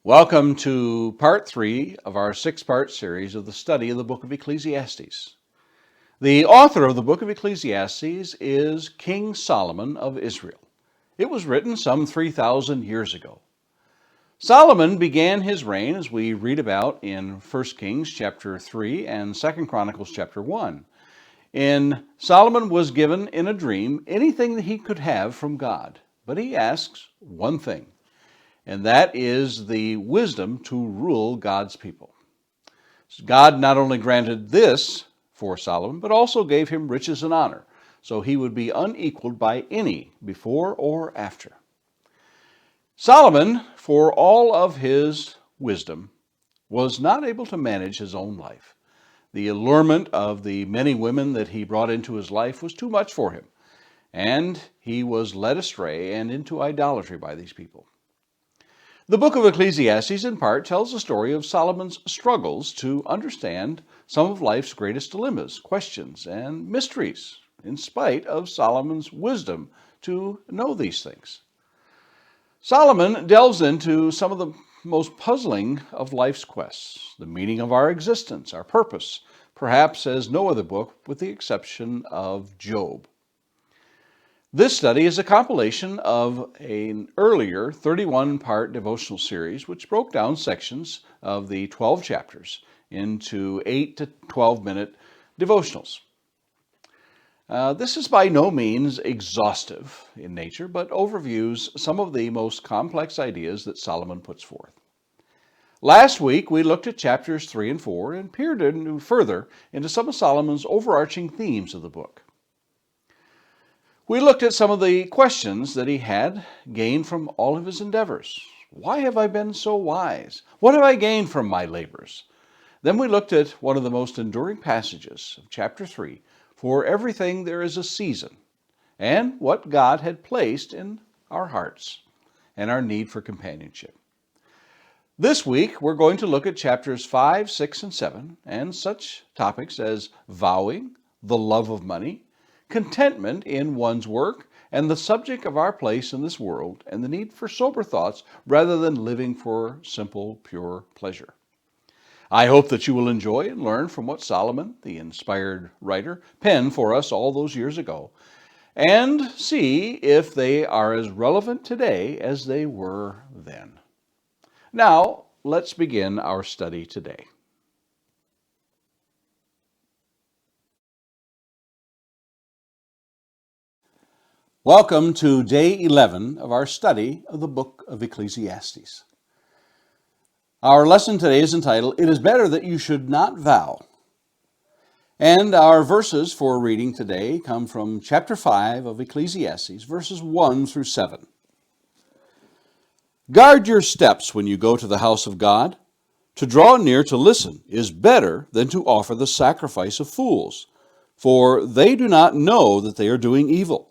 Welcome to part 3 of our 6-part series of the study of the book of Ecclesiastes. The author of the book of Ecclesiastes is King Solomon of Israel. It was written some 3,000 years ago. Solomon began his reign, as we read about in 1 Kings chapter 3 and 2 Chronicles chapter 1. Solomon was given in a dream anything that he could have from God, but he asks one thing. And that is the wisdom to rule God's people. God not only granted this for Solomon, but also gave him riches and honor, so he would be unequaled by any before or after. Solomon, for all of his wisdom, was not able to manage his own life. The allurement of the many women that he brought into his life was too much for him, and he was led astray and into idolatry by these people. The book of Ecclesiastes, in part, tells the story of Solomon's struggles to understand some of life's greatest dilemmas, questions, and mysteries, in spite of Solomon's wisdom to know these things. Solomon delves into some of the most puzzling of life's quests, the meaning of our existence, our purpose, perhaps as no other book with the exception of Job. This study is a compilation of an earlier 31-part devotional series which broke down sections of the 12 chapters into 8 to 12-minute devotionals. This is by no means exhaustive in nature, but overviews some of the most complex ideas that Solomon puts forth. Last week, we looked at chapters 3 and 4 and peered further into some of Solomon's overarching themes of the book. We looked at some of the questions that he had gained from all of his endeavors. Why have I been so wise? What have I gained from my labors? Then we looked at one of the most enduring passages of chapter 3, for everything there is a season, and what God had placed in our hearts and our need for companionship. This week, we're going to look at chapters 5, 6, and 7, and such topics as vowing, the love of money, contentment in one's work, and the subject of our place in this world, and the need for sober thoughts rather than living for simple, pure pleasure. I hope that you will enjoy and learn from what Solomon, the inspired writer, penned for us all those years ago, and see if they are as relevant today as they were then. Now, let's begin our study today. Welcome to day 11 of our study of the book of Ecclesiastes. Our lesson today is entitled, It is Better That You Should Not Vow. And our verses for reading today come from chapter 5 of Ecclesiastes, verses 1 through 7. Guard your steps when you go to the house of God. To draw near to listen is better than to offer the sacrifice of fools, for they do not know that they are doing evil.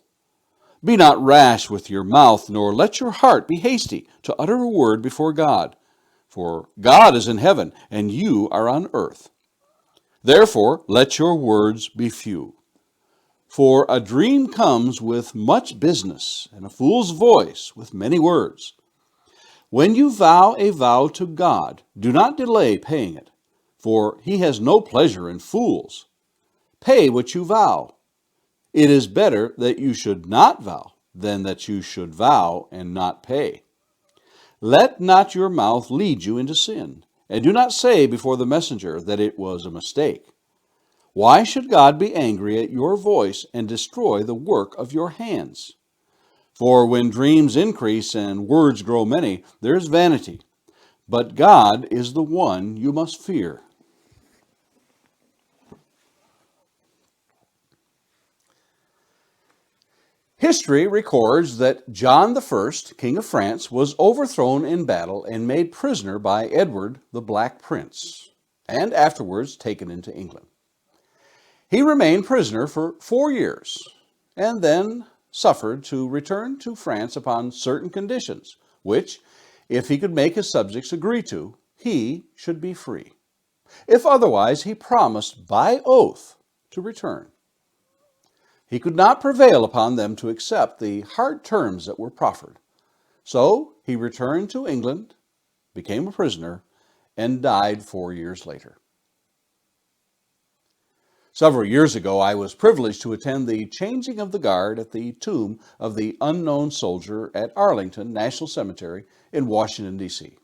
Be not rash with your mouth, nor let your heart be hasty to utter a word before God. For God is in heaven, and you are on earth. Therefore, let your words be few. For a dream comes with much business, and a fool's voice with many words. When you vow a vow to God, do not delay paying it, for he has no pleasure in fools. Pay what you vow. It is better that you should not vow than that you should vow and not pay. Let not your mouth lead you into sin, and do not say before the messenger that it was a mistake. Why should God be angry at your voice and destroy the work of your hands? For when dreams increase and words grow many, there is vanity. But God is the one you must fear. History records that John I, King of France, was overthrown in battle and made prisoner by Edward the Black Prince, and afterwards taken into England. He remained prisoner for 4 years, and then suffered to return to France upon certain conditions, which, if he could make his subjects agree to, he should be free. If otherwise, he promised by oath to return. He could not prevail upon them to accept the hard terms that were proffered. So he returned to England became a prisoner, and died 4 years later. Several years ago, I was privileged to attend the changing of the guard at the tomb of the unknown soldier at Arlington National Cemetery in Washington, D.C.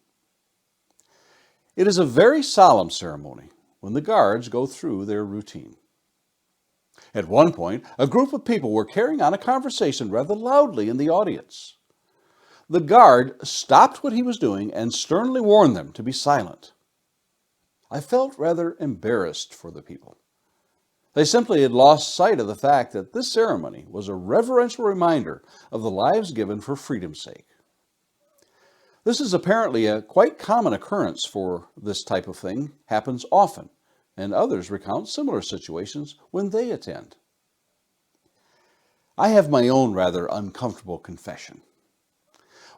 It is a very solemn ceremony when the guards go through their routine. At one point, a group of people were carrying on a conversation rather loudly in the audience. The guard stopped what he was doing and sternly warned them to be silent. I felt rather embarrassed for the people. They simply had lost sight of the fact that this ceremony was a reverential reminder of the lives given for freedom's sake. This is apparently a quite common occurrence, for this type of thing happens often, and others recount similar situations when they attend. I have my own rather uncomfortable confession.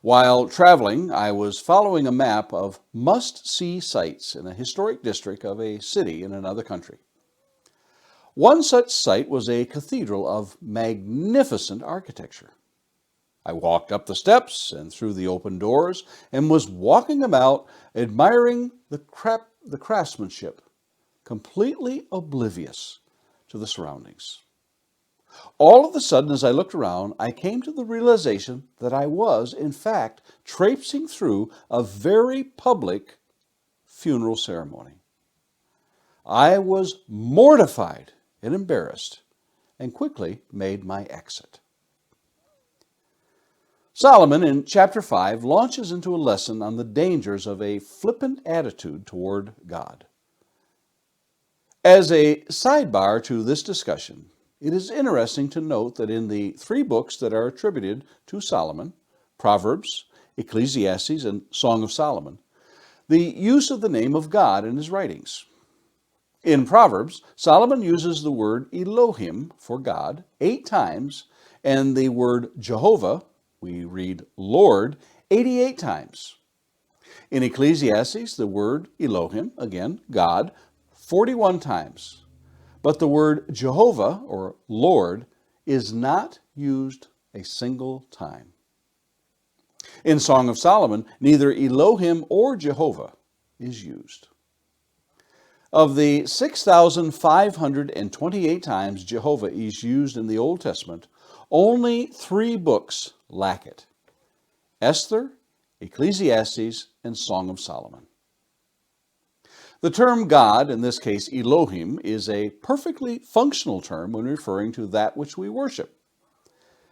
While traveling, I was following a map of must-see sites in a historic district of a city in another country. One such site was a cathedral of magnificent architecture. I walked up the steps and through the open doors and was walking about admiring the craftsmanship, completely oblivious to the surroundings. All of a sudden, as I looked around, I came to the realization that I was, in fact, traipsing through a very public funeral ceremony. I was mortified and embarrassed, and quickly made my exit. Solomon, in chapter 5, launches into a lesson on the dangers of a flippant attitude toward God. As a sidebar to this discussion, it is interesting to note that in the 3 books that are attributed to Solomon, Proverbs, Ecclesiastes, and Song of Solomon, the use of the name of God in his writings. In Proverbs, Solomon uses the word Elohim for God 8 times, and the word Jehovah, we read Lord, 88 times. In Ecclesiastes, the word Elohim, again, God, 41 times. But the word Jehovah, or Lord, is not used a single time. In Song of Solomon, neither Elohim or Jehovah is used. Of the 6,528 times Jehovah is used in the Old Testament, only 3 books lack it: Esther, Ecclesiastes, and Song of Solomon. The term God, in this case Elohim, is a perfectly functional term when referring to that which we worship.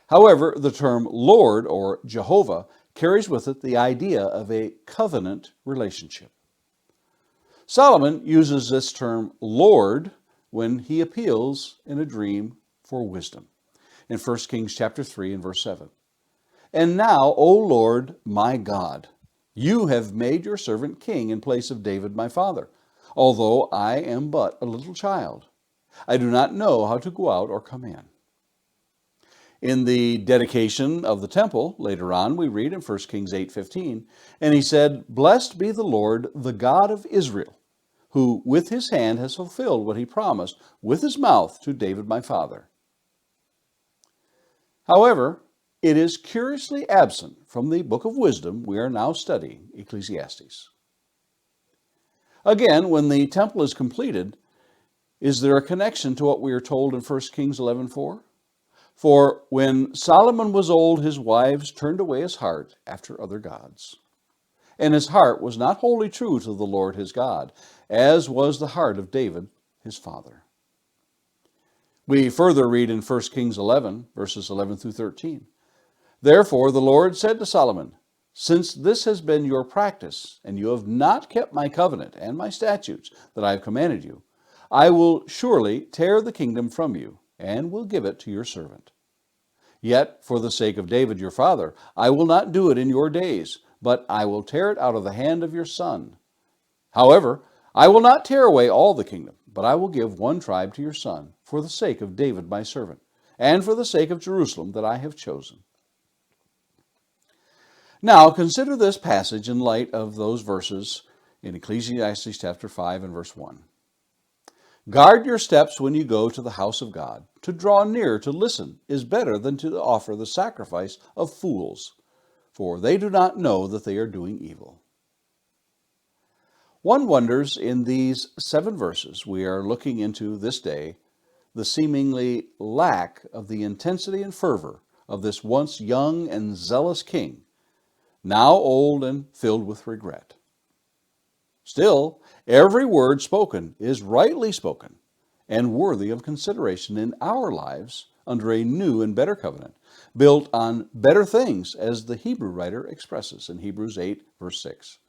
However, the term Lord or Jehovah carries with it the idea of a covenant relationship. Solomon uses this term Lord when he appeals in a dream for wisdom. In 1 Kings chapter 3 and verse 7. And now, O Lord my God, you have made your servant king in place of David my father, although I am but a little child. I do not know how to go out or come in. In the dedication of the temple, later on, we read in 1 Kings 8:15, and he said, Blessed be the Lord, the God of Israel, who with his hand has fulfilled what he promised with his mouth to David my father. However, it is curiously absent from the book of wisdom we are now studying, Ecclesiastes. Again, when the temple is completed, is there a connection to what we are told in 1 Kings 11:4? For when Solomon was old, his wives turned away his heart after other gods. And his heart was not wholly true to the Lord his God, as was the heart of David his father. We further read in 1 Kings 11, verses 11 through 13. Therefore the Lord said to Solomon, Since this has been your practice, and you have not kept my covenant and my statutes that I have commanded you, I will surely tear the kingdom from you, and will give it to your servant. Yet, for the sake of David your father, I will not do it in your days, but I will tear it out of the hand of your son. However, I will not tear away all the kingdom, but I will give one tribe to your son, for the sake of David my servant, and for the sake of Jerusalem that I have chosen. Now, consider this passage in light of those verses in Ecclesiastes chapter 5 and verse 1. Guard your steps when you go to the house of God. To draw near to listen is better than to offer the sacrifice of fools, for they do not know that they are doing evil. One wonders in these 7 verses we are looking into this day the seemingly lack of the intensity and fervor of this once young and zealous king, now old and filled with regret. Still, every word spoken is rightly spoken and worthy of consideration in our lives under a new and better covenant, built on better things, as the Hebrew writer expresses in Hebrews 8, verse 6.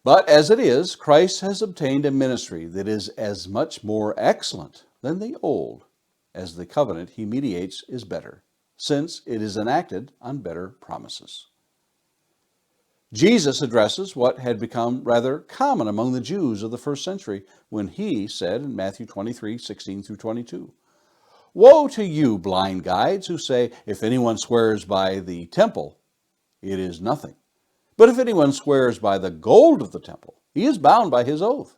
But as it is, Christ has obtained a ministry that is as much more excellent than the old, as the covenant he mediates is better, since it is enacted on better promises. Jesus addresses what had become rather common among the Jews of the first century when he said in Matthew 23, 16 through 22, "Woe to you, blind guides, who say, if anyone swears by the temple, it is nothing. But if anyone swears by the gold of the temple, he is bound by his oath.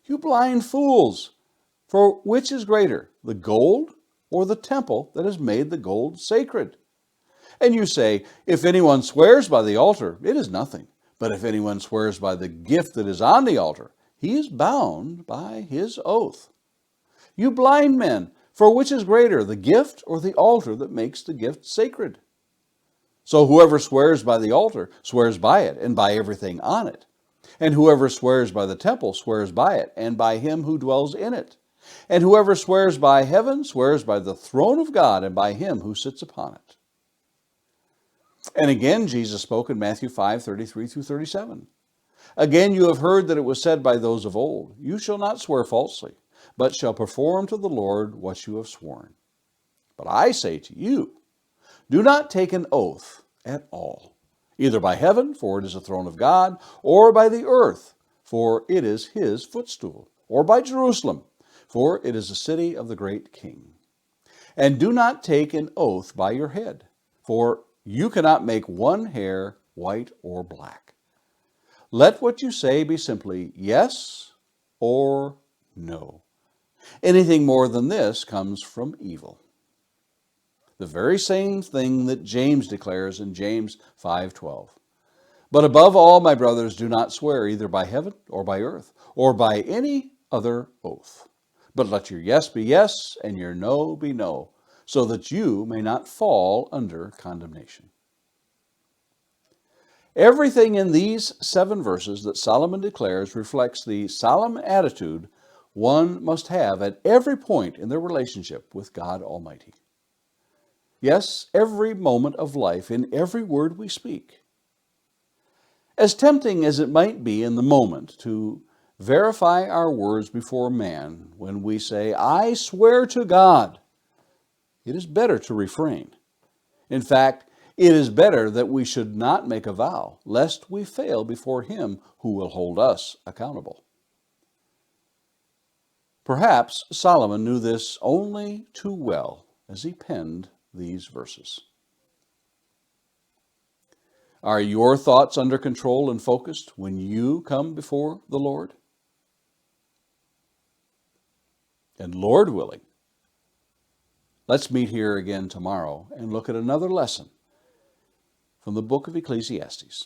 You blind fools, for which is greater, the gold or the temple that has made the gold sacred? And you say, if anyone swears by the altar, it is nothing. But if anyone swears by the gift that is on the altar, he is bound by his oath. You blind men, for which is greater, the gift or the altar that makes the gift sacred? So whoever swears by the altar swears by it and by everything on it. And whoever swears by the temple swears by it and by him who dwells in it. And whoever swears by heaven swears by the throne of God and by him who sits upon it." And again, Jesus spoke in Matthew 5, 33 through 37. "Again, you have heard that it was said by those of old, you shall not swear falsely, but shall perform to the Lord what you have sworn. But I say to you, do not take an oath at all, either by heaven, for it is the throne of God, or by the earth, for it is his footstool, or by Jerusalem, for it is the city of the great king. And do not take an oath by your head, for you cannot make one hair white or black. Let what you say be simply yes or no. Anything more than this comes from evil." The very same thing that James declares in James 5:12. "But above all, my brothers, do not swear either by heaven or by earth or by any other oath. But let your yes be yes and your no be no, so that you may not fall under condemnation." Everything in these 7 verses that Solomon declares reflects the solemn attitude one must have at every point in their relationship with God Almighty. Yes, every moment of life, in every word we speak. As tempting as it might be in the moment to verify our words before man when we say, "I swear to God," it is better to refrain. In fact, it is better that we should not make a vow, lest we fail before him who will hold us accountable. Perhaps Solomon knew this only too well as he penned these verses. Are your thoughts under control and focused when you come before the Lord? And Lord willing, let's meet here again tomorrow and look at another lesson from the book of Ecclesiastes.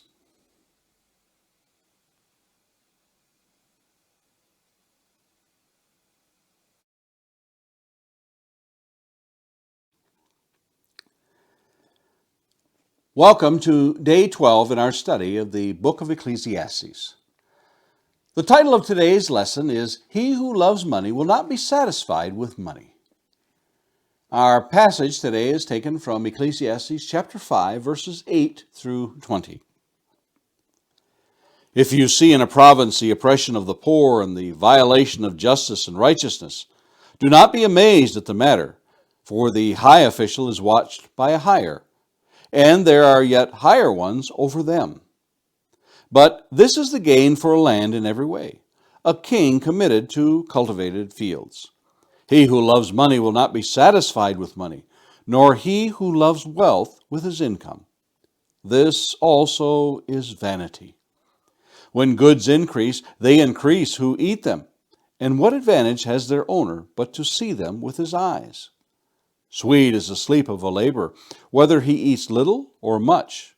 Welcome to day 12 in our study of the book of Ecclesiastes. The title of today's lesson is, "He who loves money will not be satisfied with money." Our passage today is taken from Ecclesiastes chapter 5, verses 8 through 20. "If you see in a province the oppression of the poor and the violation of justice and righteousness, do not be amazed at the matter, for the high official is watched by a higher, and there are yet higher ones over them. But this is the gain for a land in every way, a king committed to cultivated fields. He who loves money will not be satisfied with money, nor he who loves wealth with his income. This also is vanity. When goods increase, they increase who eat them. And what advantage has their owner but to see them with his eyes? Sweet is the sleep of a laborer, whether he eats little or much.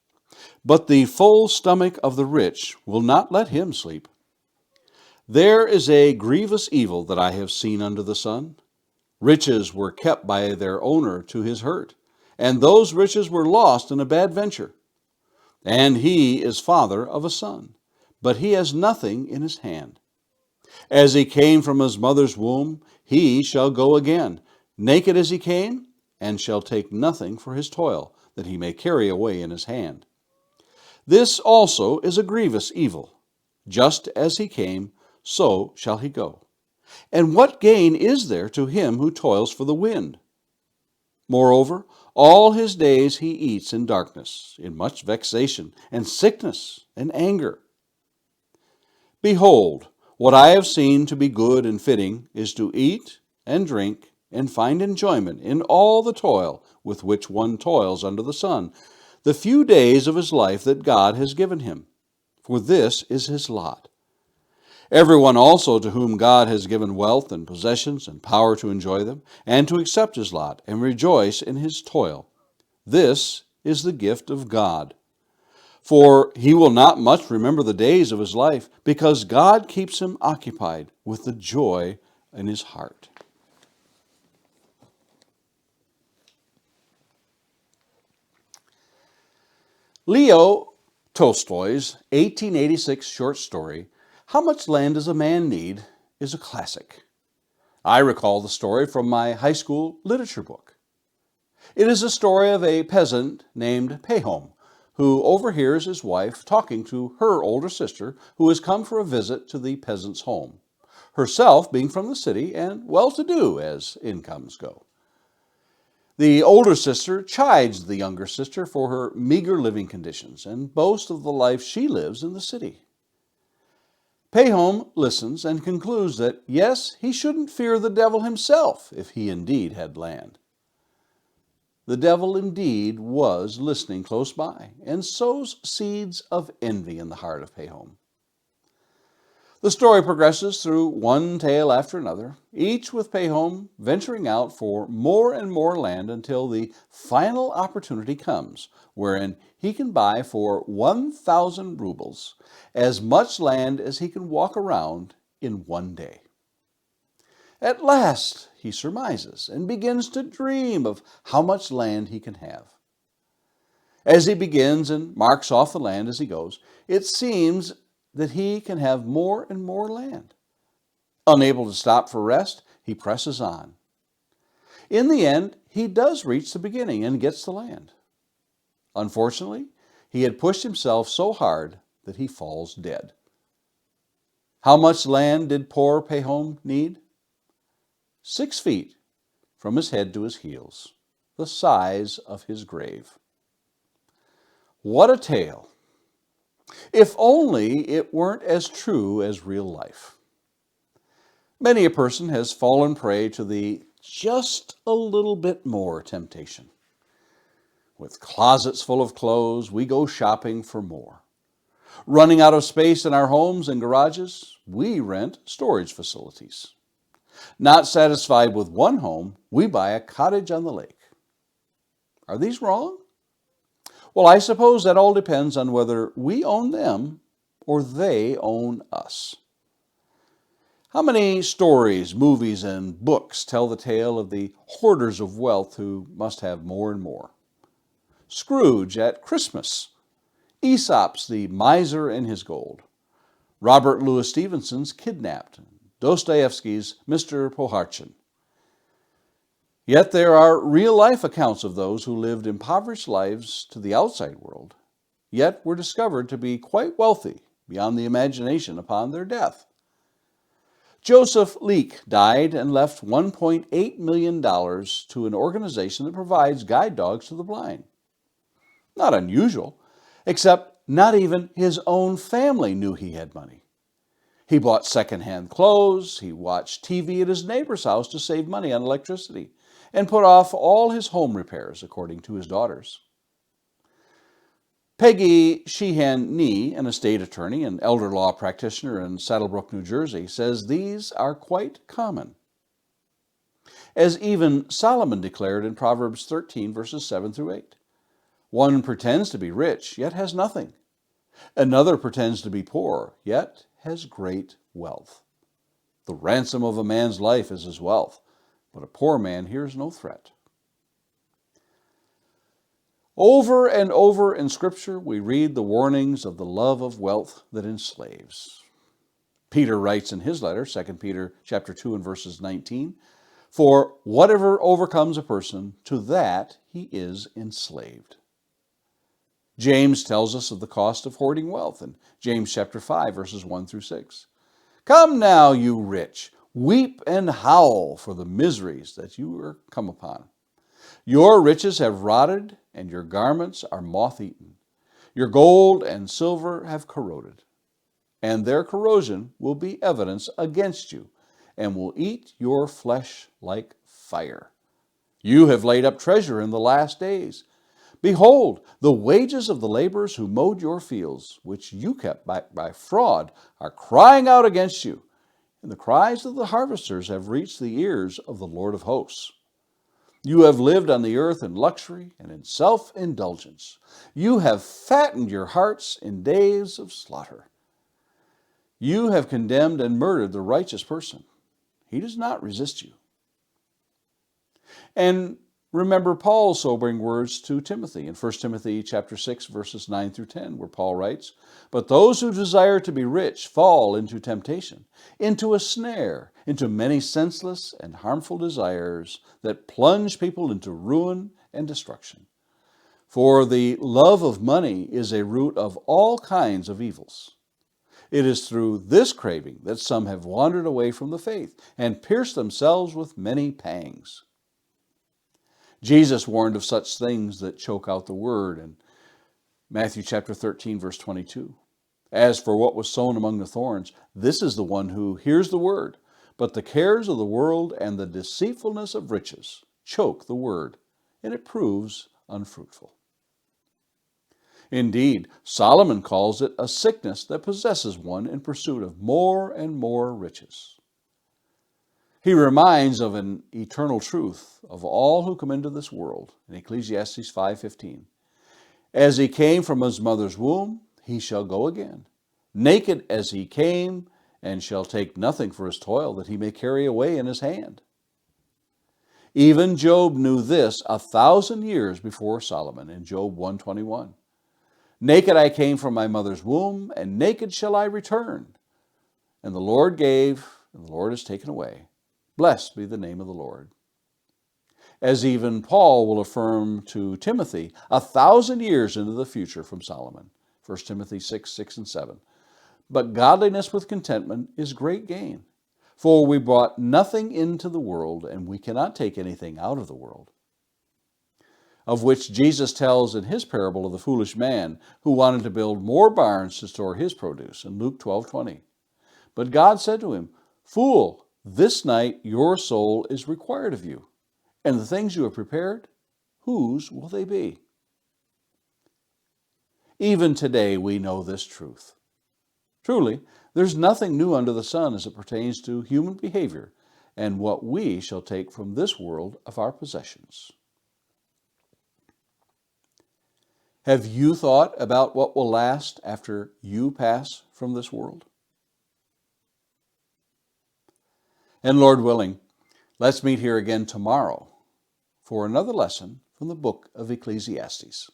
But the full stomach of the rich will not let him sleep. There is a grievous evil that I have seen under the sun. Riches were kept by their owner to his hurt, and those riches were lost in a bad venture. And he is father of a son, but he has nothing in his hand. As he came from his mother's womb, he shall go again, naked as he came, and shall take nothing for his toil, that he may carry away in his hand. This also is a grievous evil. Just as he came, so shall he go. And what gain is there to him who toils for the wind? Moreover, all his days he eats in darkness, in much vexation, and sickness, and anger. Behold, what I have seen to be good and fitting is to eat and drink and find enjoyment in all the toil with which one toils under the sun, the few days of his life that God has given him. For this is his lot. Everyone also to whom God has given wealth and possessions and power to enjoy them, and to accept his lot and rejoice in his toil. This is the gift of God. For he will not much remember the days of his life, because God keeps him occupied with the joy in his heart. Leo Tolstoy's 1886 short story, How Much Land Does a Man Need?, is a classic. I recall the story from my high school literature book. It is a story of a peasant named Pahom, who overhears his wife talking to her older sister, who has come for a visit to the peasant's home, herself being from the city and well-to-do as incomes go. The older sister chides the younger sister for her meager living conditions and boasts of the life she lives in the city. Pahom listens and concludes that, yes, he shouldn't fear the devil himself if he indeed had land. The devil indeed was listening close by and sows seeds of envy in the heart of Pahom. The story progresses through one tale after another, each with Pahom venturing out for more and more land until the final opportunity comes, wherein he can buy for 1,000 rubles as much land as he can walk around in one day. At last, he surmises and begins to dream of how much land he can have. As he begins and marks off the land as he goes, it seems that he can have more and more land. Unable to stop for rest, he presses on. In the end, he does reach the beginning and gets the land. Unfortunately, he had pushed himself so hard that he falls dead. How much land did poor Pahom need? 6 feet from his head to his heels, the size of his grave. What a tale! If only it weren't as true as real life. Many a person has fallen prey to the just a little bit more temptation. With closets full of clothes, we go shopping for more. Running out of space in our homes and garages, we rent storage facilities. Not satisfied with one home, we buy a cottage on the lake. Are these wrong? Well, I suppose that all depends on whether we own them or they own us. How many stories, movies, and books tell the tale of the hoarders of wealth who must have more and more? Scrooge at Christmas, Aesop's The Miser and His Gold, Robert Louis Stevenson's Kidnapped, Dostoevsky's Mr. Poharchin. Yet there are real-life accounts of those who lived impoverished lives to the outside world, yet were discovered to be quite wealthy beyond the imagination upon their death. Joseph Leake died and left $1.8 million to an organization that provides guide dogs to the blind. Not unusual, except not even his own family knew he had money. He bought second-hand clothes, he watched TV at his neighbor's house to save money on electricity, and put off all his home repairs, according to his daughters. Peggy Sheehan Nee, an estate attorney and elder law practitioner in Saddlebrook, New Jersey, says these are quite common. As even Solomon declared in Proverbs 13, verses 7 through 8, One pretends to be rich, yet has nothing. Another pretends to be poor, yet has great wealth. The ransom of a man's life is his wealth, but a poor man hears no threat. Over and over in Scripture, we read the warnings of the love of wealth that enslaves. Peter writes in his letter, 2 Peter chapter 2 and verses 19, "For whatever overcomes a person, to that he is enslaved." James tells us of the cost of hoarding wealth in James chapter 5, verses 1 through 6. "Come now, you rich, weep and howl for the miseries that you are come upon. Your riches have rotted, and your garments are moth-eaten. Your gold and silver have corroded, and their corrosion will be evidence against you, and will eat your flesh like fire. You have laid up treasure in the last days. Behold, the wages of the laborers who mowed your fields, which you kept back by fraud, are crying out against you, and the cries of the harvesters have reached the ears of the Lord of hosts. You have lived on the earth in luxury and in self-indulgence. You have fattened your hearts in days of slaughter. You have condemned and murdered the righteous person. He does not resist you." And remember Paul's sobering words to Timothy in 1 Timothy chapter 6, verses 9 through 10, where Paul writes, "But those who desire to be rich fall into temptation, into a snare, into many senseless and harmful desires that plunge people into ruin and destruction. For the love of money is a root of all kinds of evils. It is through this craving that some have wandered away from the faith and pierced themselves with many pangs." Jesus warned of such things that choke out the word in Matthew chapter 13, verse 22. "As for what was sown among the thorns, this is the one who hears the word, but the cares of the world and the deceitfulness of riches choke the word, and it proves unfruitful." Indeed, Solomon calls it a sickness that possesses one in pursuit of more and more riches. He reminds of an eternal truth of all who come into this world in Ecclesiastes 5:15. "As he came from his mother's womb, he shall go again. Naked as he came, and shall take nothing for his toil that he may carry away in his hand." Even Job knew this 1,000 years before Solomon in Job 1:21. "Naked I came from my mother's womb, and naked shall I return. And the Lord gave, and the Lord has taken away. Blessed be the name of the Lord." As even Paul will affirm to Timothy 1,000 years into the future from Solomon, 1 Timothy 6, 6 and 7. "But godliness with contentment is great gain. For we brought nothing into the world, and we cannot take anything out of the world." Of which Jesus tells in his parable of the foolish man who wanted to build more barns to store his produce in Luke 12:20. "But God said to him, 'Fool, this night your soul is required of you, and the things you have prepared, whose will they be?'" Even today we know this truth. Truly, there's nothing new under the sun as it pertains to human behavior and what we shall take from this world of our possessions. Have you thought about what will last after you pass from this world? And Lord willing, let's meet here again tomorrow for another lesson from the book of Ecclesiastes.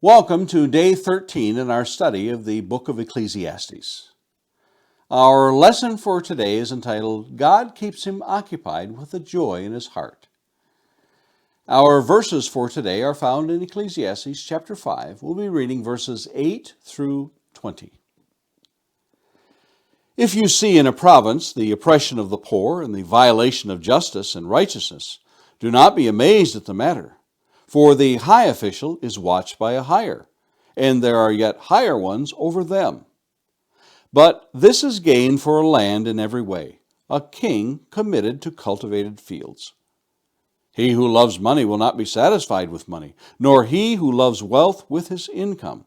Welcome to day 13 in our study of the book of Ecclesiastes. Our lesson for today is entitled, "God Keeps Him Occupied with a Joy in His Heart." Our verses for today are found in Ecclesiastes chapter 5. We'll be reading verses 8 through 20. "If you see in a province the oppression of the poor and the violation of justice and righteousness, do not be amazed at the matter. For the high official is watched by a higher, and there are yet higher ones over them. But this is gain for a land in every way, a king committed to cultivated fields. He who loves money will not be satisfied with money, nor he who loves wealth with his income.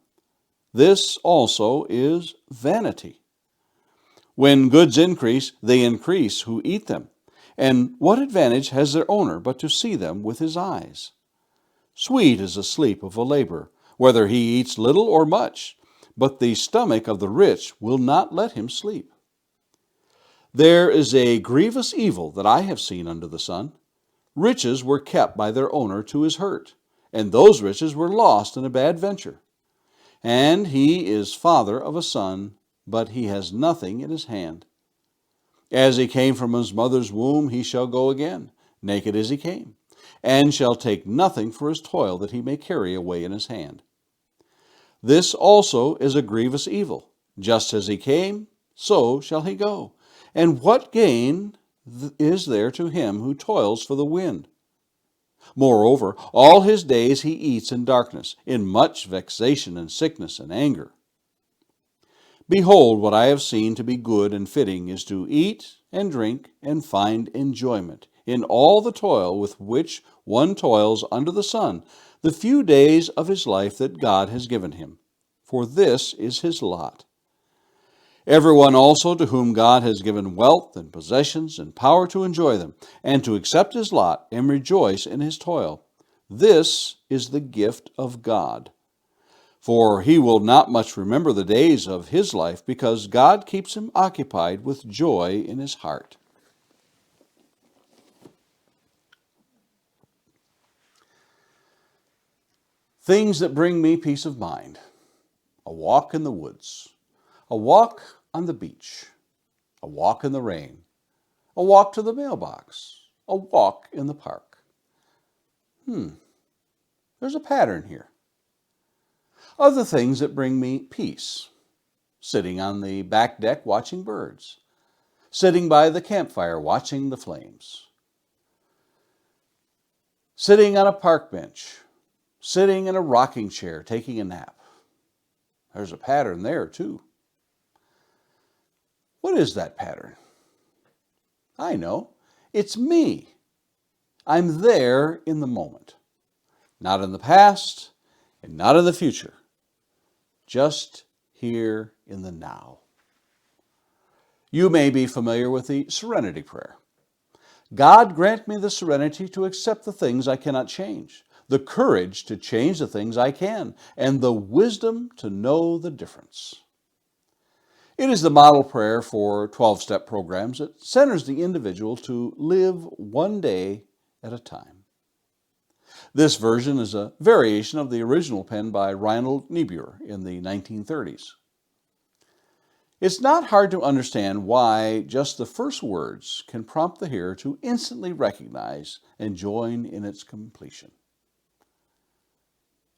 This also is vanity. When goods increase, they increase who eat them. And what advantage has their owner but to see them with his eyes? Sweet is the sleep of a laborer, whether he eats little or much, but the stomach of the rich will not let him sleep. There is a grievous evil that I have seen under the sun. Riches were kept by their owner to his hurt, and those riches were lost in a bad venture. And he is father of a son, but he has nothing in his hand. As he came from his mother's womb, he shall go again, naked as he came, and shall take nothing for his toil that he may carry away in his hand. This also is a grievous evil. Just as he came, so shall he go. And what gain is there to him who toils for the wind? Moreover, all his days he eats in darkness, in much vexation and sickness and anger. Behold, what I have seen to be good and fitting is to eat and drink and find enjoyment in all the toil with which one toils under the sun, the few days of his life that God has given him. For this is his lot. Everyone also to whom God has given wealth and possessions and power to enjoy them, and to accept his lot and rejoice in his toil, this is the gift of God. For he will not much remember the days of his life, because God keeps him occupied with joy in his heart. Things that bring me peace of mind: a walk in the woods, a walk on the beach, a walk in the rain, a walk to the mailbox, a walk in the park. There's a pattern here. Other things that bring me peace: sitting on the back deck watching birds, sitting by the campfire watching the flames, sitting on a park bench, sitting in a rocking chair taking a nap. There's a pattern there too. What is that pattern? I know. It's me. I'm there in the moment. Not in the past and not in the future. Just here in the now. You may be familiar with the serenity prayer. God, grant me the serenity to accept the things I cannot change, the courage to change the things I can, and the wisdom to know the difference. It is the model prayer for 12-step programs that centers the individual to live one day at a time. This version is a variation of the original penned by Reinhold Niebuhr in the 1930s. It's not hard to understand why just the first words can prompt the hearer to instantly recognize and join in its completion.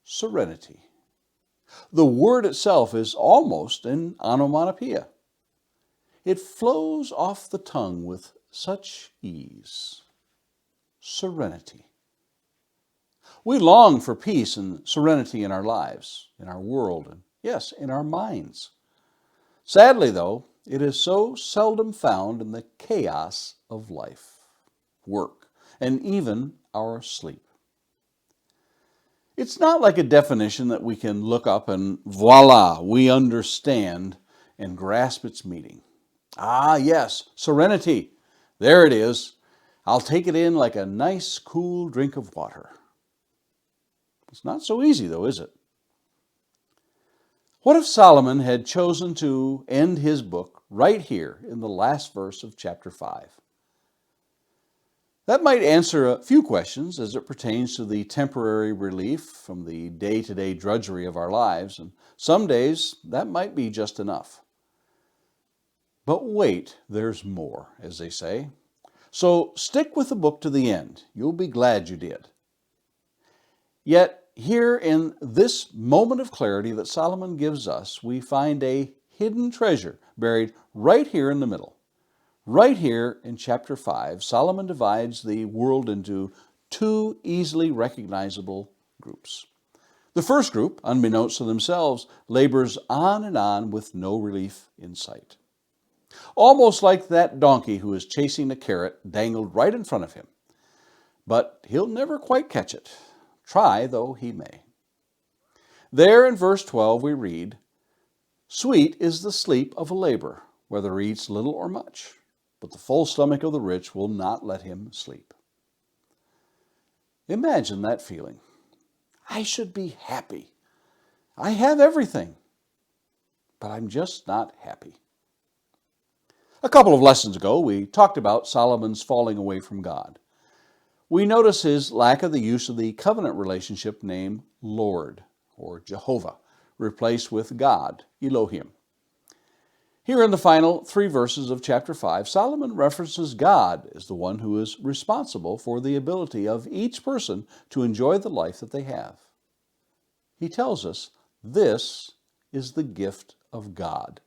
Serenity. The word itself is almost an onomatopoeia. It flows off the tongue with such ease. Serenity. We long for peace and serenity in our lives, in our world, and yes, in our minds. Sadly, though, it is so seldom found in the chaos of life, work, and even our sleep. It's not like a definition that we can look up and voila, we understand and grasp its meaning. Ah, yes, serenity. There it is. I'll take it in like a nice, cool drink of water. It's not so easy, though, is it? What if Solomon had chosen to end his book right here in the last verse of chapter 5? That might answer a few questions as it pertains to the temporary relief from the day-to-day drudgery of our lives, and some days that might be just enough. But wait, there's more, as they say. So stick with the book to the end. You'll be glad you did. Yet, here in this moment of clarity that Solomon gives us, we find a hidden treasure buried right here in the middle. Right here in chapter 5, Solomon divides the world into two easily recognizable groups. The first group, unbeknownst to themselves, labors on and on with no relief in sight. Almost like that donkey who is chasing a carrot dangled right in front of him. but he'll never quite catch it, try though he may. There in verse 12 we read, "Sweet is the sleep of a laborer, whether he eats little or much, but the full stomach of the rich will not let him sleep." Imagine that feeling. I should be happy. I have everything, but I'm just not happy. A couple of lessons ago, we talked about Solomon's falling away from God. We notice his lack of the use of the covenant relationship name Lord or Jehovah, replaced with God, Elohim. Here in the final 3 verses of chapter 5, Solomon references God as the one who is responsible for the ability of each person to enjoy the life that they have. He tells us this is the gift of God.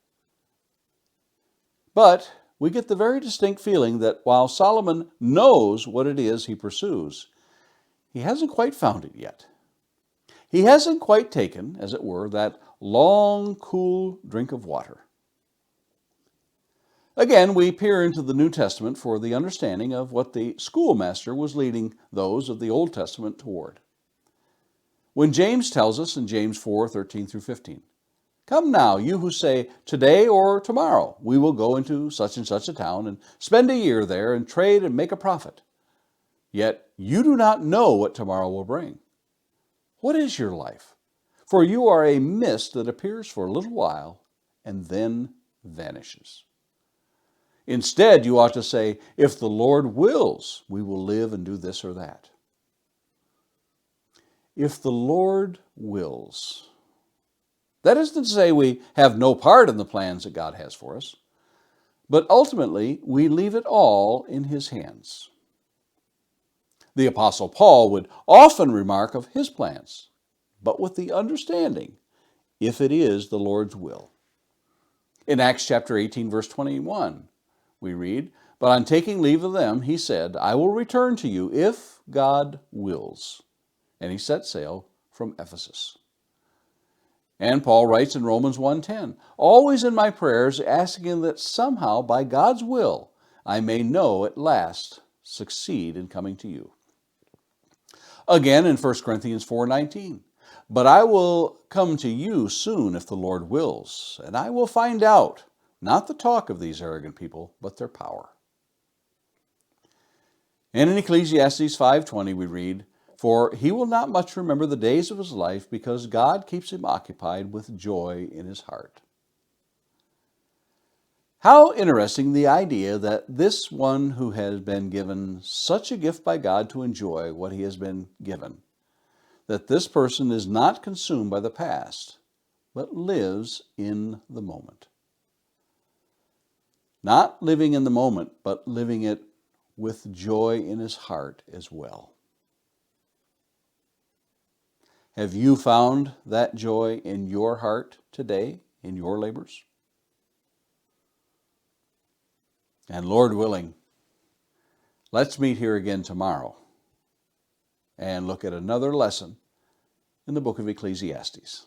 But we get the very distinct feeling that while Solomon knows what it is he pursues, he hasn't quite found it yet. He hasn't quite taken, as it were, that long, cool drink of water. Again, we peer into the New Testament for the understanding of what the schoolmaster was leading those of the Old Testament toward. When James tells us in James 4:13 through 15, "Come now, you who say, today or tomorrow we will go into such and such a town and spend a year there and trade and make a profit. Yet you do not know what tomorrow will bring. What is your life? For you are a mist that appears for a little while and then vanishes. Instead, you ought to say, if the Lord wills, we will live and do this or that." If the Lord wills. That isn't to say we have no part in the plans that God has for us, but ultimately we leave it all in His hands. The Apostle Paul would often remark of his plans, but with the understanding, if it is the Lord's will. In Acts chapter 18, verse 21, we read, "But on taking leave of them, he said, I will return to you if God wills." And he set sail from Ephesus. And Paul writes in Romans 1:10, "Always in my prayers asking that somehow by God's will I may know at last succeed in coming to you." Again in 1 Corinthians 4:19, "But I will come to you soon if the Lord wills, and I will find out not the talk of these arrogant people, but their power." And in Ecclesiastes 5:20 we read, "For he will not much remember the days of his life, because God keeps him occupied with joy in his heart." How interesting the idea that this one who has been given such a gift by God to enjoy what he has been given, that this person is not consumed by the past, but lives in the moment. Not living in the moment, but living it with joy in his heart as well. Have you found that joy in your heart today, in your labors? And Lord willing, let's meet here again tomorrow and look at another lesson in the book of Ecclesiastes.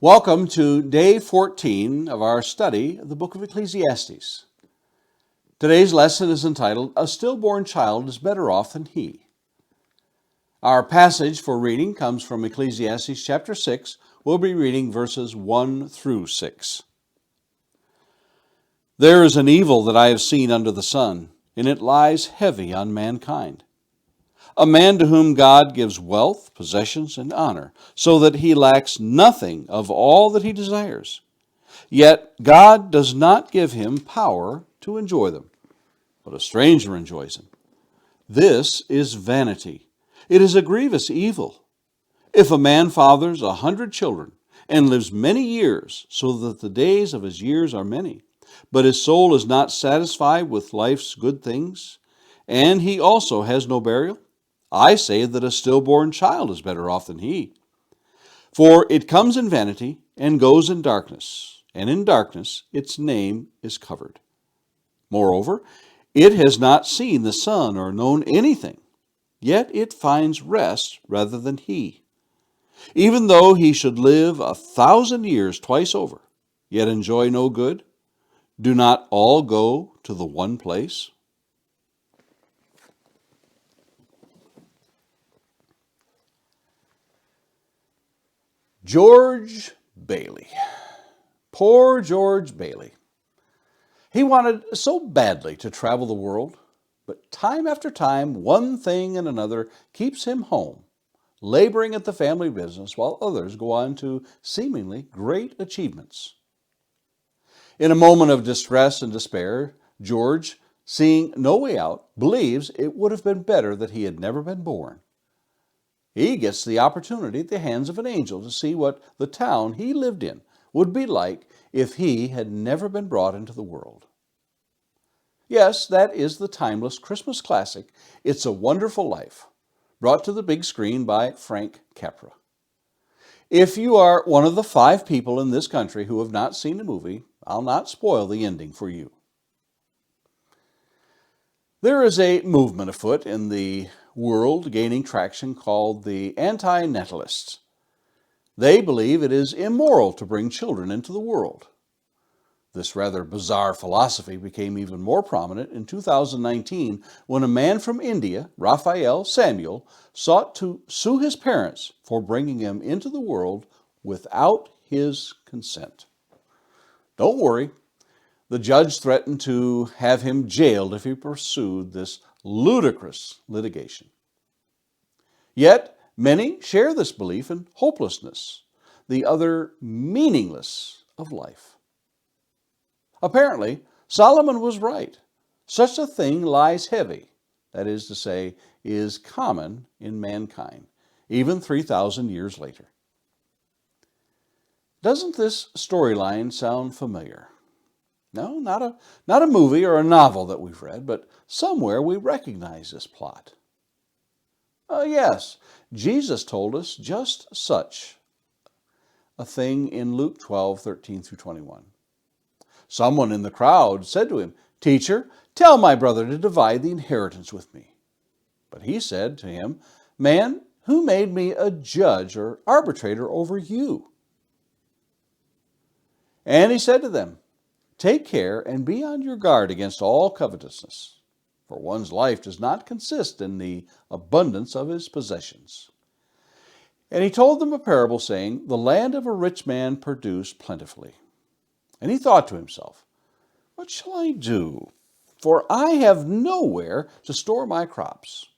Welcome to day 14 of our study of the book of Ecclesiastes. Today's lesson is entitled, "A Stillborn Child is Better Off Than He." Our passage for reading comes from Ecclesiastes chapter 6. We'll be reading verses 1 through 6. "There is an evil that I have seen under the sun, and it lies heavy on mankind. A man to whom God gives wealth, possessions, and honor, so that he lacks nothing of all that he desires. Yet God does not give him power to enjoy them, but a stranger enjoys them. This is vanity. It is a grievous evil. If a man fathers 100 children and lives many years, so that the days of his years are many, but his soul is not satisfied with life's good things, and he also has no burial, I say that a stillborn child is better off than he. For it comes in vanity and goes in darkness, and in darkness its name is covered. Moreover, it has not seen the sun or known anything. yet it finds rest rather than he. Even though he should live 1,000 years twice over, yet enjoy no good, do not all go to the one place? George Bailey. Poor George Bailey. He wanted so badly to travel the world, but time after time, one thing and another keeps him home, laboring at the family business while others go on to seemingly great achievements. In a moment of distress and despair, George, seeing no way out, believes it would have been better that he had never been born. He gets the opportunity at the hands of an angel to see what the town he lived in would be like if he had never been brought into the world. Yes, that is the timeless Christmas classic, It's a Wonderful Life, brought to the big screen by Frank Capra. If you are one of the 5 people in this country who have not seen the movie, I'll not spoil the ending for you. There is a movement afoot in the world gaining traction called the anti-natalists. They believe it is immoral to bring children into the world. This rather bizarre philosophy became even more prominent in 2019 when a man from India, Raphael Samuel, sought to sue his parents for bringing him into the world without his consent. Don't worry, the judge threatened to have him jailed if he pursued this ludicrous litigation. Yet, many share this belief in hopelessness, the other meaningless of life. Apparently, Solomon was right. Such a thing lies heavy, that is to say, is common in mankind, even 3,000 years later. Doesn't this storyline sound familiar? No, not a movie or a novel that we've read, but somewhere we recognize this plot. Yes, Jesus told us just such a thing in Luke 12:13-21. Someone in the crowd said to him, "Teacher, tell my brother to divide the inheritance with me." But he said to him, "Man, who made me a judge or arbitrator over you?" And he said to them, "Take care and be on your guard against all covetousness, for one's life does not consist in the abundance of his possessions." And he told them a parable, saying, "The land of a rich man produced plentifully. And he thought to himself, 'What shall I do? For I have nowhere to store my crops.'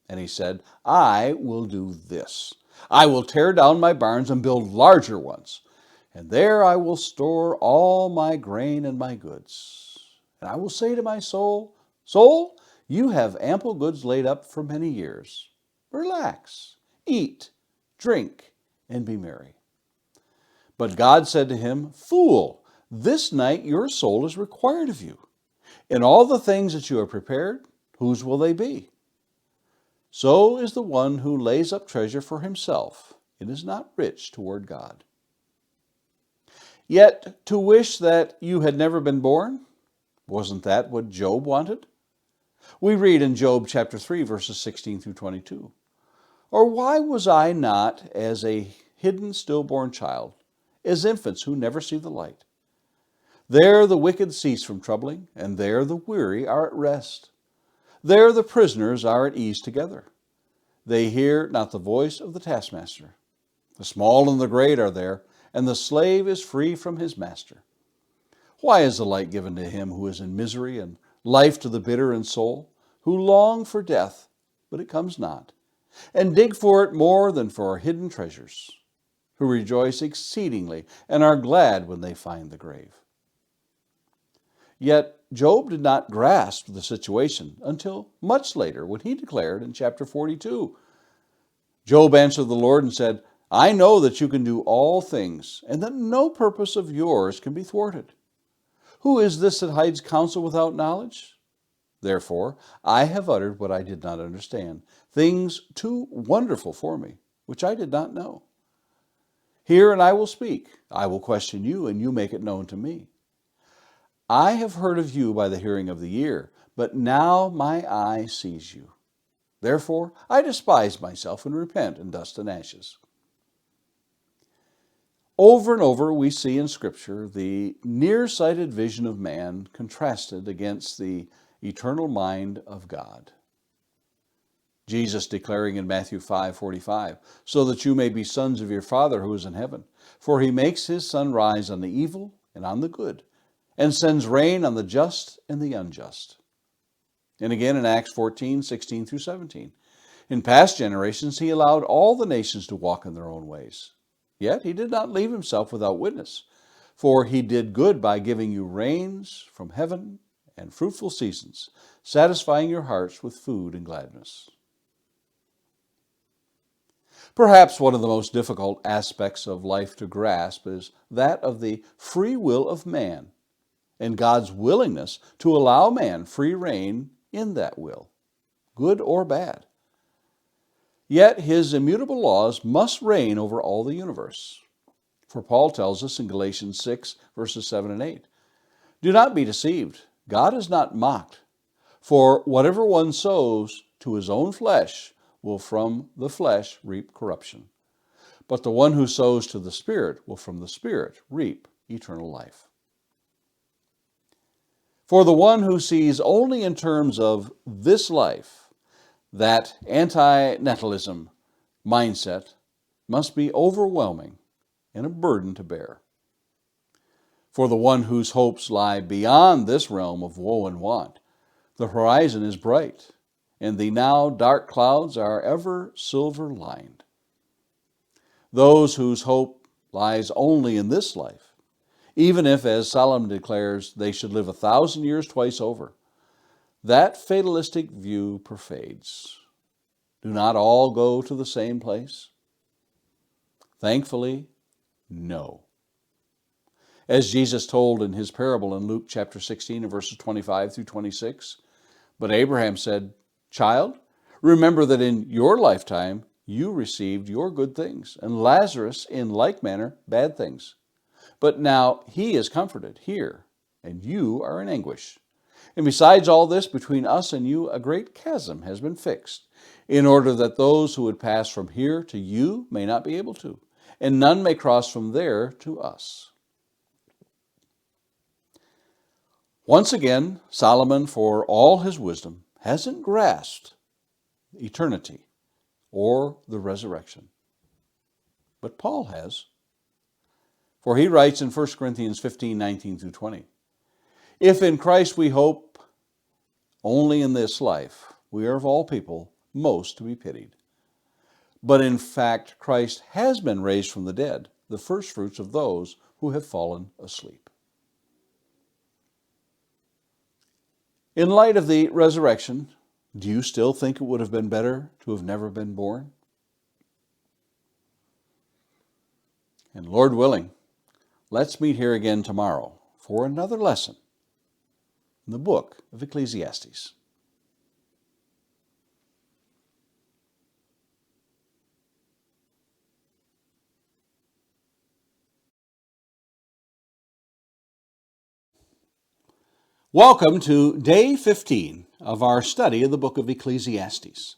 And he said, 'I will do this. I will tear down my barns and build larger ones. And there I will store all my grain and my goods. And I will say to my soul, Soul, you have ample goods laid up for many years. Relax, eat, drink, and be merry.' But God said to him, 'Fool, this night your soul is required of you. And all the things that you have prepared, whose will they be? So is the one who lays up treasure for himself and is not rich toward God.' Yet to wish that you had never been born, wasn't that what Job wanted? We read in Job chapter 3, verses 16-22. Or why was I not as a hidden stillborn child, as infants who never see the light? There the wicked cease from troubling, and there the weary are at rest. There the prisoners are at ease together. They hear not the voice of the taskmaster. The small and the great are there, and the slave is free from his master. Why is the light given to him who is in misery, and life to the bitter in soul, who long for death, but it comes not, and dig for it more than for hidden treasures, who rejoice exceedingly and are glad when they find the grave?" Yet Job did not grasp the situation until much later, when he declared in chapter 42, Job answered the Lord and said, "I know that you can do all things, and that no purpose of yours can be thwarted. Who is this that hides counsel without knowledge? Therefore, I have uttered what I did not understand, things too wonderful for me, which I did not know. Hear, and I will speak. I will question you, and you make it known to me. I have heard of you by the hearing of the ear, but now my eye sees you. Therefore, I despise myself and repent in dust and ashes. Over and over, we see in Scripture the nearsighted vision of man contrasted against the eternal mind of God. Jesus declaring in Matthew 5:45, so that you may be sons of your Father who is in heaven. For he makes his sun rise on the evil and on the good, and sends rain on the just and the unjust. And again in Acts 14:16 through 17. In past generations he allowed all the nations to walk in their own ways. Yet he did not leave himself without witness, for he did good by giving you rains from heaven and fruitful seasons, satisfying your hearts with food and gladness. Perhaps one of the most difficult aspects of life to grasp is that of the free will of man and God's willingness to allow man free rein in that will, good or bad. Yet his immutable laws must reign over all the universe. For Paul tells us in Galatians 6, verses 7 and 8, do not be deceived. God is not mocked. For whatever one sows to his own flesh will from the flesh reap corruption. But the one who sows to the Spirit will from the Spirit reap eternal life. For the one who sees only in terms of this life, that anti-natalism mindset must be overwhelming and a burden to bear. For the one whose hopes lie beyond this realm of woe and want, the horizon is bright, and the now dark clouds are ever silver-lined. Those whose hope lies only in this life, even if, as Solomon declares, they should live 1,000 years twice over, that fatalistic view pervades. Do not all go to the same place? Thankfully, no. As Jesus told in his parable in Luke chapter 16 and verses 25 through 26, but Abraham said, child, remember that in your lifetime you received your good things, and Lazarus in like manner bad things. But now he is comforted here, and you are in anguish. And besides all this, between us and you, a great chasm has been fixed, in order that those who would pass from here to you may not be able to, and none may cross from there to us. Once again, Solomon, for all his wisdom, hasn't grasped eternity or the resurrection. But Paul has. For he writes in 1 Corinthians 15:19 through 20, if in Christ we hope only in this life, we are of all people most to be pitied. But in fact, Christ has been raised from the dead, the firstfruits of those who have fallen asleep. In light of the resurrection, do you still think it would have been better to have never been born? And Lord willing, let's meet here again tomorrow for another lesson in the book of Ecclesiastes. Welcome to day 15 of our study of the book of Ecclesiastes.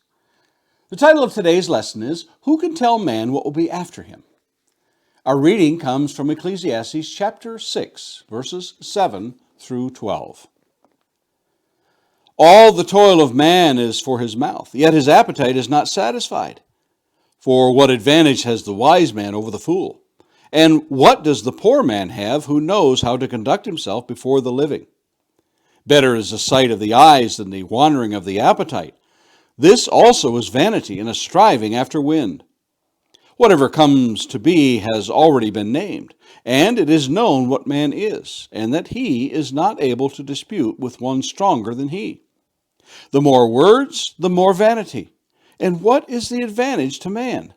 The title of today's lesson is, Who Can Tell Man What Will Be After Him? Our reading comes from Ecclesiastes chapter 6, verses 7 through 12. All the toil of man is for his mouth, yet his appetite is not satisfied. For what advantage has the wise man over the fool? And what does the poor man have who knows how to conduct himself before the living? Better is the sight of the eyes than the wandering of the appetite. This also is vanity and a striving after wind. Whatever comes to be has already been named, and it is known what man is, and that he is not able to dispute with one stronger than he. The more words, the more vanity. And what is the advantage to man?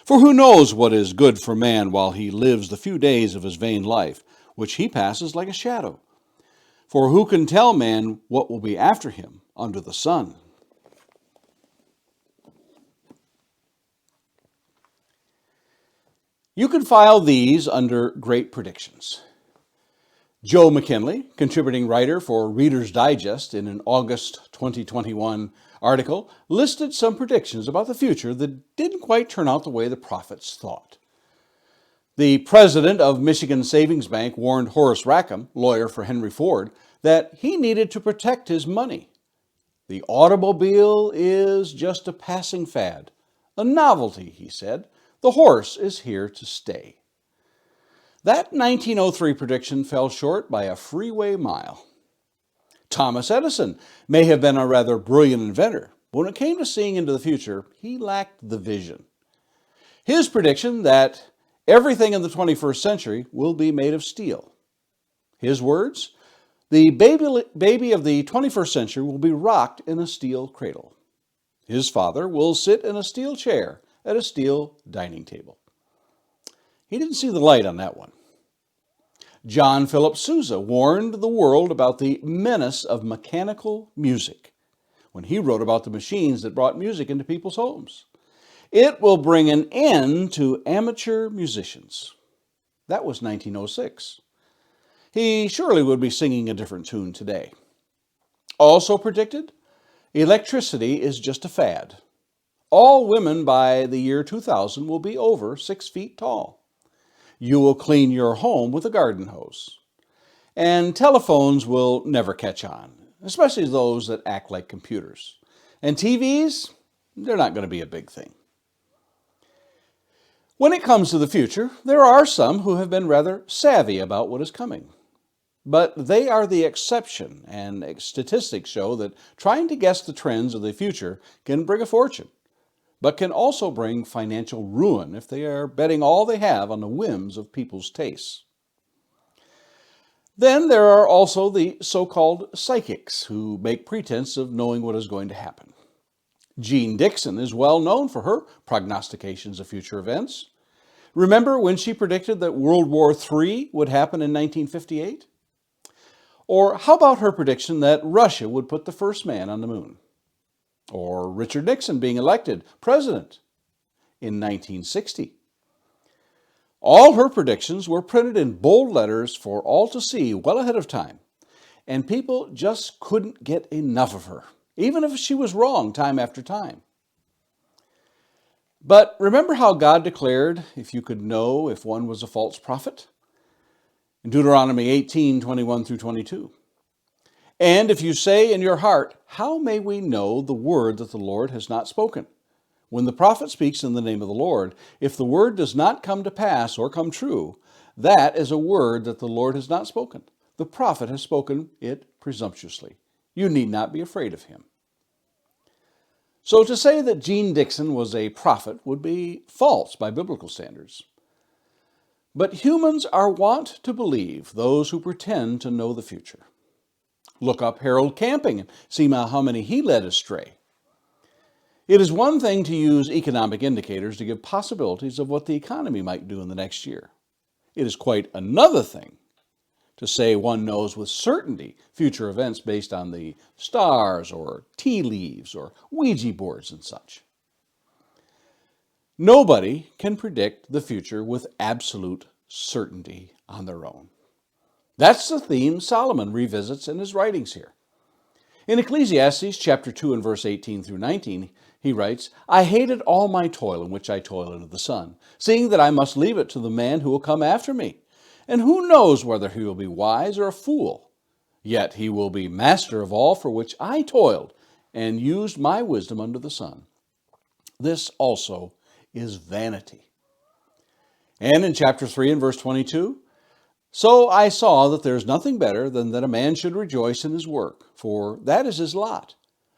For who knows what is good for man while he lives the few days of his vain life, which he passes like a shadow? For who can tell man what will be after him under the sun? You can file these under great predictions. Joe McKinley, contributing writer for Reader's Digest in an August 2021 article listed some predictions about the future that didn't quite turn out the way the prophets thought. The president of Michigan Savings Bank warned Horace Rackham, lawyer for Henry Ford, that he needed to protect his money. The automobile is just a passing fad, a novelty, he said. The horse is here to stay. That 1903 prediction fell short by a freeway mile. Thomas Edison may have been a rather brilliant inventor, but when it came to seeing into the future, he lacked the vision. His prediction that everything in the 21st century will be made of steel. His words, the baby of the 21st century will be rocked in a steel cradle. His father will sit in a steel chair at a steel dining table. He didn't see the light on that one. John Philip Sousa warned the world about the menace of mechanical music when he wrote about the machines that brought music into people's homes. It will bring an end to amateur musicians. That was 1906. He surely would be singing a different tune today. Also predicted, electricity is just a fad. All women by the year 2000 will be over 6 feet tall. You will clean your home with a garden hose. And telephones will never catch on, especially those that act like computers. And TVs, they're not going to be a big thing. When it comes to the future, there are some who have been rather savvy about what is coming. But they are the exception, and statistics show that trying to guess the trends of the future can bring a fortune, but can also bring financial ruin if they are betting all they have on the whims of people's tastes. Then there are also the so-called psychics who make pretense of knowing what is going to happen. Jean Dixon is well known for her prognostications of future events. Remember when she predicted that World War III would happen in 1958? Or how about her prediction that Russia would put the first man on the moon? Or Richard Nixon being elected president in 1960? All her predictions were printed in bold letters for all to see well ahead of time, and people just couldn't get enough of her, even if she was wrong time after time. But remember how God declared if you could know if one was a false prophet? In Deuteronomy 18:21 through 22. And if you say in your heart, how may we know the word that the Lord has not spoken? When the prophet speaks in the name of the Lord, if the word does not come to pass or come true, that is a word that the Lord has not spoken. The prophet has spoken it presumptuously. You need not be afraid of him. So to say that Jean Dixon was a prophet would be false by biblical standards. But humans are wont to believe those who pretend to know the future. Look up Harold Camping and see how many he led astray. It is one thing to use economic indicators to give possibilities of what the economy might do in the next year. It is quite another thing to say one knows with certainty future events based on the stars or tea leaves or Ouija boards and such. Nobody can predict the future with absolute certainty on their own. That's the theme Solomon revisits in his writings here. In Ecclesiastes chapter 2 and verse 18 through 19, he writes, I hated all my toil in which I toil under the sun, seeing that I must leave it to the man who will come after me. And who knows whether he will be wise or a fool? Yet he will be master of all for which I toiled and used my wisdom under the sun. This also is vanity. And in chapter 3 and verse 22, so I saw that there is nothing better than that a man should rejoice in his work, for that is his lot.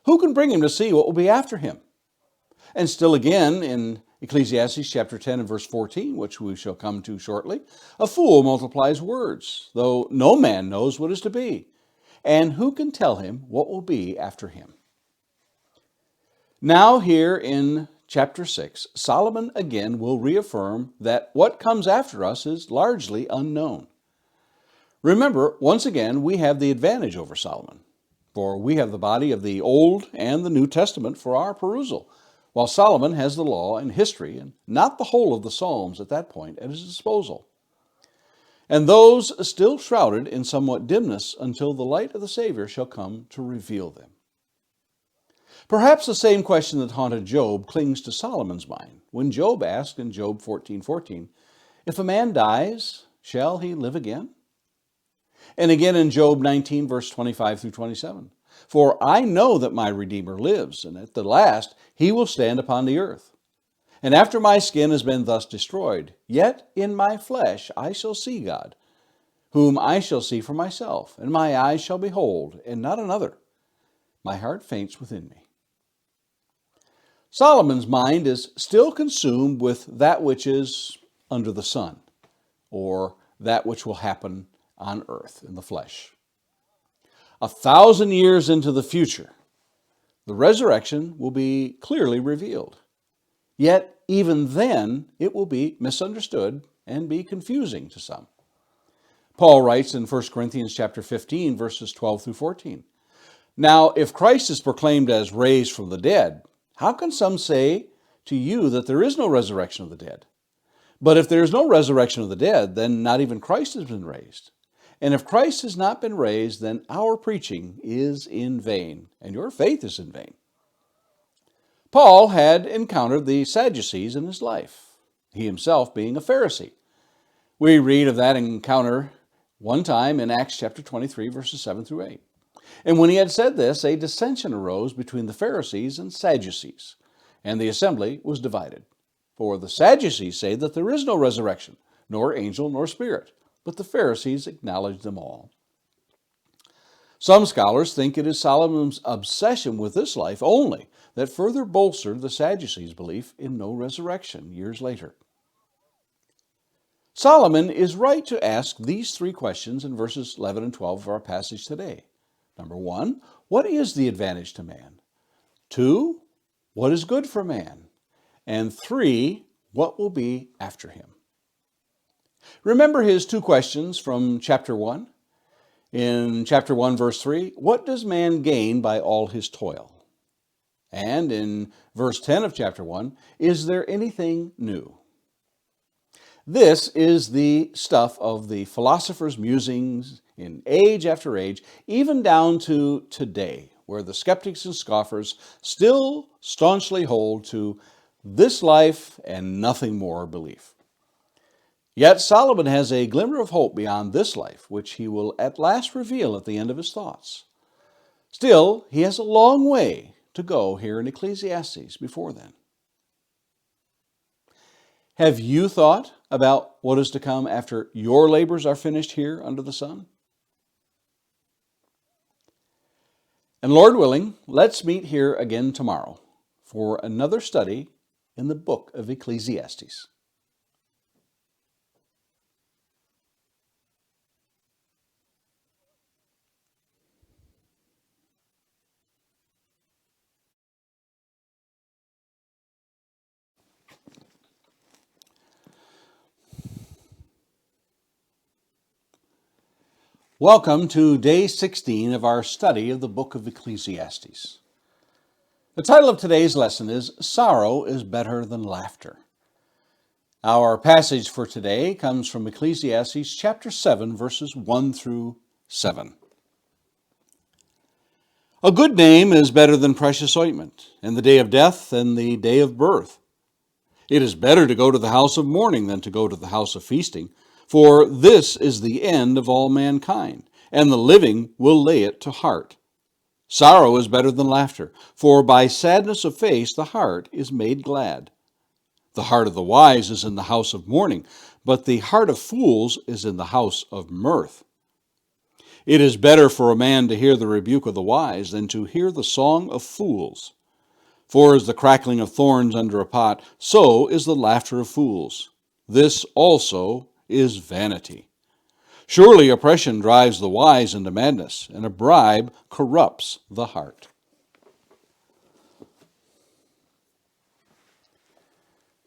Who can bring him to see what will be after him? And still again in Ecclesiastes chapter 10 and verse 14, which we shall come to shortly, a fool multiplies words, though no man knows what is to be. And who can tell him what will be after him? Now here in chapter 6, Solomon again will reaffirm that what comes after us is largely unknown. Remember, once again, we have the advantage over Solomon, for we have the body of the Old and the New Testament for our perusal, while Solomon has the law and history, and not the whole of the Psalms at that point at his disposal. And those still shrouded in somewhat dimness until the light of the Savior shall come to reveal them. Perhaps the same question that haunted Job clings to Solomon's mind when Job asked in Job 14:14, "If a man dies, shall he live again?" And again in Job 19, verse 25 through 27, "For I know that my Redeemer lives, and at the last he will stand upon the earth. And after my skin has been thus destroyed, yet in my flesh I shall see God, whom I shall see for myself, and my eyes shall behold, and not another. My heart faints within me." Solomon's mind is still consumed with that which is under the sun, or that which will happen on earth in the flesh. 1,000 years into the future, the resurrection will be clearly revealed. Yet, even then, it will be misunderstood and be confusing to some. Paul writes in 1 Corinthians chapter 15, verses 12 through 14, "Now, if Christ is proclaimed as raised from the dead, how can some say to you that there is no resurrection of the dead? But if there is no resurrection of the dead, then not even Christ has been raised. And if Christ has not been raised, then our preaching is in vain, and your faith is in vain." Paul had encountered the Sadducees in his life, he himself being a Pharisee. We read of that encounter one time in Acts chapter 23, verses 7 through 8. "And when he had said this, a dissension arose between the Pharisees and Sadducees, and the assembly was divided. For the Sadducees say that there is no resurrection, nor angel, nor spirit, but the Pharisees acknowledge them all." Some scholars think it is Solomon's obsession with this life only that further bolstered the Sadducees' belief in no resurrection years later. Solomon is right to ask these three questions in verses 11 and 12 of our passage today. Number 1, what is the advantage to man? 2, what is good for man? And 3, what will be after him? Remember his two questions from chapter 1? In chapter 1, verse 3, what does man gain by all his toil? And in verse 10 of chapter 1, is there anything new? This is the stuff of the philosophers' musings in age after age, even down to today, where the skeptics and scoffers still staunchly hold to this life and nothing more belief. Yet Solomon has a glimmer of hope beyond this life, which he will at last reveal at the end of his thoughts. Still, he has a long way to go here in Ecclesiastes before then. Have you thought about what is to come after your labors are finished here under the sun? And Lord willing, let's meet here again tomorrow for another study in the book of Ecclesiastes. Welcome to day 16 of our study of the book of Ecclesiastes. The title of today's lesson is Sorrow is Better Than Laughter. Our passage for today comes from Ecclesiastes chapter 7, verses 1 through 7. A good name is better than precious ointment, and the day of death than the day of birth. It is better to go to the house of mourning than to go to the house of feasting, for this is the end of all mankind, and the living will lay it to heart. Sorrow is better than laughter, for by sadness of face the heart is made glad. The heart of the wise is in the house of mourning, but the heart of fools is in the house of mirth. It is better for a man to hear the rebuke of the wise than to hear the song of fools. For as the crackling of thorns under a pot, so is the laughter of fools. This also is vanity. Surely oppression drives the wise into madness, and a bribe corrupts the heart.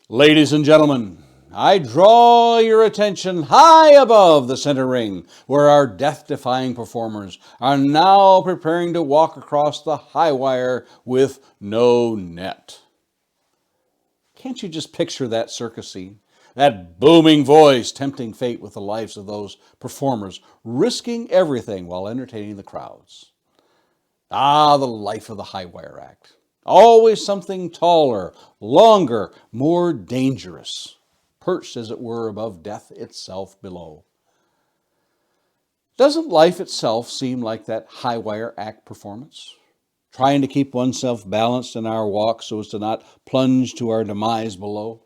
Ladies and gentlemen, I draw your attention high above the center ring, where our death-defying performers are now preparing to walk across the high wire with no net. Can't you just picture that circus scene? That booming voice tempting fate with the lives of those performers, risking everything while entertaining the crowds. Ah, the life of the high wire act. Always something taller, longer, more dangerous, perched as it were above death itself below. Doesn't life itself seem like that high wire act performance? Trying to keep oneself balanced in our walk so as to not plunge to our demise below.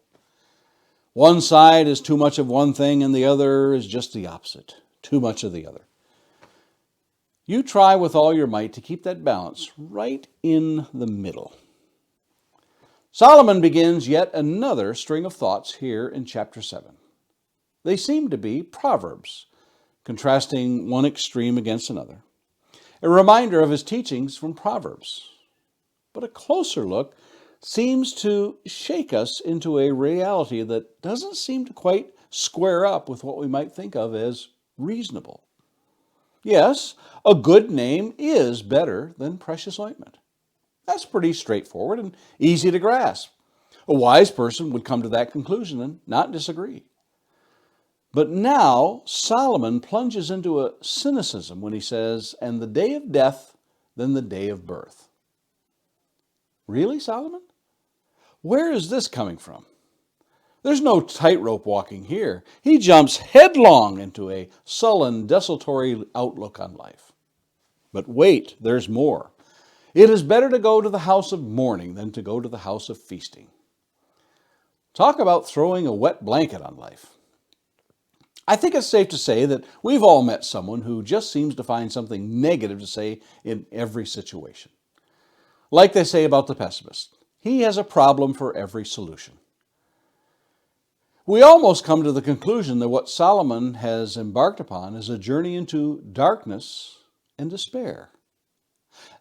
One side is too much of one thing and the other is just the opposite, too much of the other. You try with all your might to keep that balance right in the middle. Solomon begins yet another string of thoughts here in chapter 7. They seem to be proverbs, contrasting one extreme against another. A reminder of his teachings from Proverbs. But a closer look seems to shake us into a reality that doesn't seem to quite square up with what we might think of as reasonable. Yes, a good name is better than precious ointment. That's pretty straightforward and easy to grasp. A wise person would come to that conclusion and not disagree. But now Solomon plunges into a cynicism when he says, "And the day of death than the day of birth." Really, Solomon? Where is this coming from? There's no tightrope walking here. He jumps headlong into a sullen, desultory outlook on life. But wait, there's more. It is better to go to the house of mourning than to go to the house of feasting. Talk about throwing a wet blanket on life. I think it's safe to say that we've all met someone who just seems to find something negative to say in every situation. Like they say about the pessimist, he has a problem for every solution. We almost come to the conclusion that what Solomon has embarked upon is a journey into darkness and despair.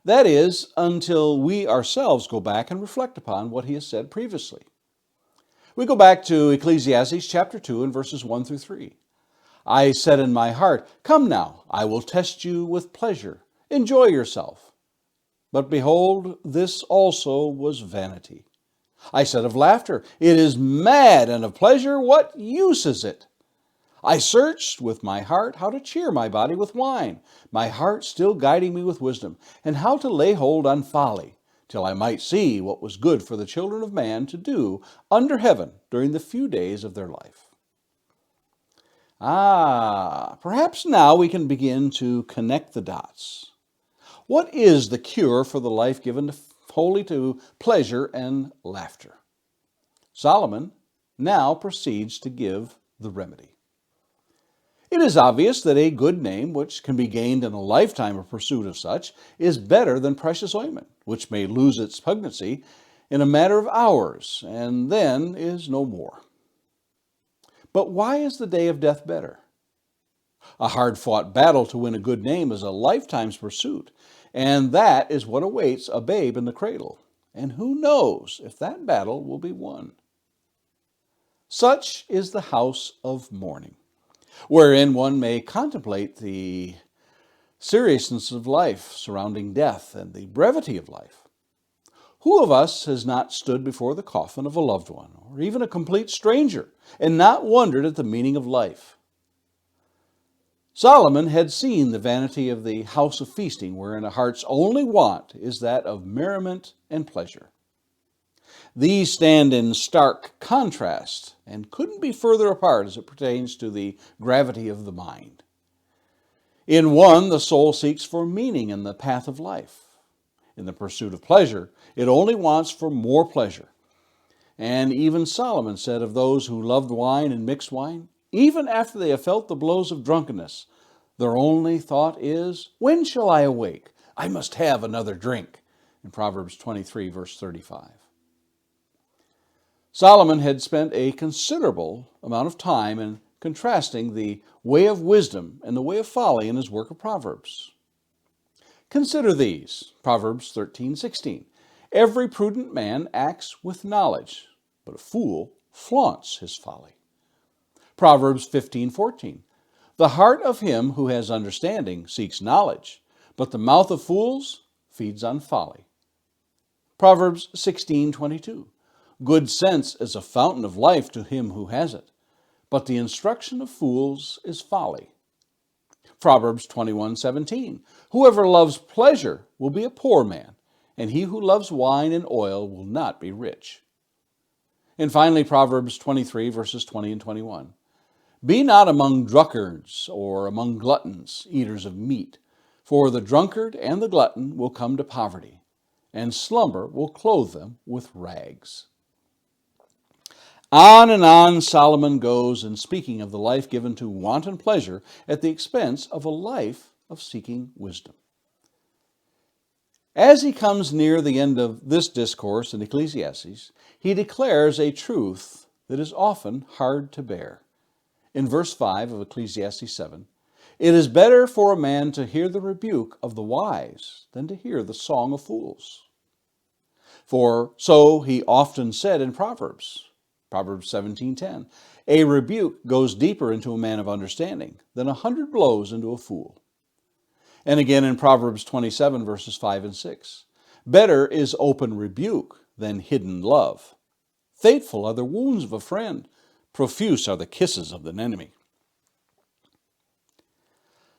That is, until we ourselves go back and reflect upon what he has said previously. We go back to Ecclesiastes chapter 2 and verses 1 through 3. I said in my heart, "Come now, I will test you with pleasure. Enjoy yourself." But behold, this also was vanity. I said of laughter, "It is mad," and of pleasure, "What use is it?" I searched with my heart how to cheer my body with wine, my heart still guiding me with wisdom, and how to lay hold on folly, till I might see what was good for the children of man to do under heaven during the few days of their life. Perhaps now we can begin to connect the dots. What is the cure for the life given wholly to pleasure and laughter? Solomon now proceeds to give the remedy. It is obvious that a good name, which can be gained in a lifetime of pursuit of such, is better than precious ointment, which may lose its pungency in a matter of hours and then is no more. But why is the day of death better? A hard-fought battle to win a good name is a lifetime's pursuit, and that is what awaits a babe in the cradle. And who knows if that battle will be won? Such is the house of mourning, wherein one may contemplate the seriousness of life surrounding death and the brevity of life. Who of us has not stood before the coffin of a loved one, or even a complete stranger, and not wondered at the meaning of life? Solomon had seen the vanity of the house of feasting, wherein a heart's only want is that of merriment and pleasure. These stand in stark contrast and couldn't be further apart as it pertains to the gravity of the mind. In one, the soul seeks for meaning in the path of life. In the pursuit of pleasure, it only wants for more pleasure. And even Solomon said of those who loved wine and mixed wine, even after they have felt the blows of drunkenness, their only thought is, "When shall I awake? I must have another drink," in Proverbs 23, verse 35. Solomon had spent a considerable amount of time in contrasting the way of wisdom and the way of folly in his work of Proverbs. Consider these, Proverbs 13:16. Every prudent man acts with knowledge, but a fool flaunts his folly. Proverbs 15:14. The heart of him who has understanding seeks knowledge, but the mouth of fools feeds on folly. Proverbs 16:22. Good sense is a fountain of life to him who has it, but the instruction of fools is folly. Proverbs 21:17. Whoever loves pleasure will be a poor man, and he who loves wine and oil will not be rich. And finally, Proverbs 23, verses 20 and 21. Be not among drunkards or among gluttons, eaters of meat, for the drunkard and the glutton will come to poverty, and slumber will clothe them with rags. On and on Solomon goes in speaking of the life given to wanton pleasure at the expense of a life of seeking wisdom. As he comes near the end of this discourse in Ecclesiastes, he declares a truth that is often hard to bear. In verse 5 of Ecclesiastes 7, it is better for a man to hear the rebuke of the wise than to hear the song of fools. For so he often said in Proverbs 17:10, a rebuke goes deeper into a man of understanding than 100 blows into a fool. And again in Proverbs 27, verses 5 and 6, better is open rebuke than hidden love. Faithful are the wounds of a friend, profuse are the kisses of an enemy.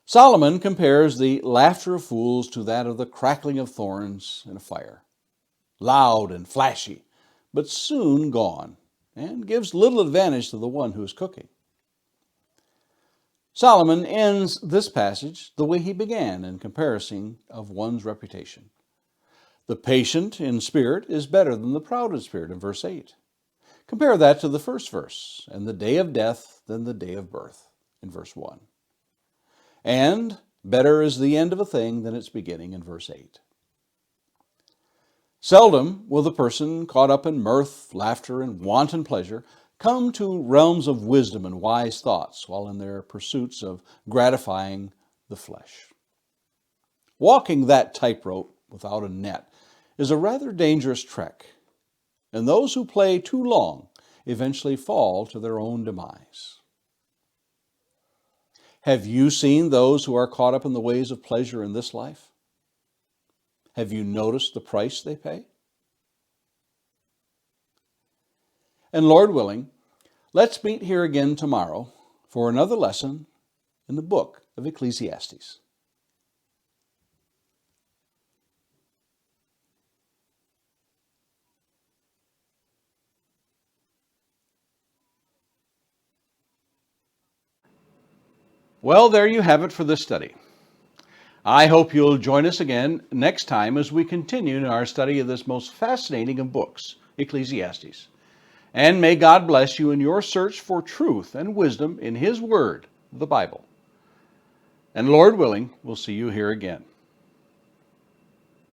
Solomon compares the laughter of fools to that of the crackling of thorns in a fire, loud and flashy, but soon gone, and gives little advantage to the one who is cooking. Solomon ends this passage the way he began in comparison of one's reputation. The patient in spirit is better than the proud in spirit, in verse 8. Compare that to the first verse, and the day of death than the day of birth, in verse 1. And better is the end of a thing than its beginning, in verse 8. Seldom will the person caught up in mirth, laughter, and wanton pleasure come to realms of wisdom and wise thoughts while in their pursuits of gratifying the flesh. Walking that tightrope without a net is a rather dangerous trek, and those who play too long eventually fall to their own demise. Have you seen those who are caught up in the ways of pleasure in this life? Have you noticed the price they pay? And Lord willing, let's meet here again tomorrow for another lesson in the book of Ecclesiastes. Well, there you have it for this study. I hope you'll join us again next time as we continue in our study of this most fascinating of books, Ecclesiastes. And may God bless you in your search for truth and wisdom in His Word, the Bible. And Lord willing, we'll see you here again.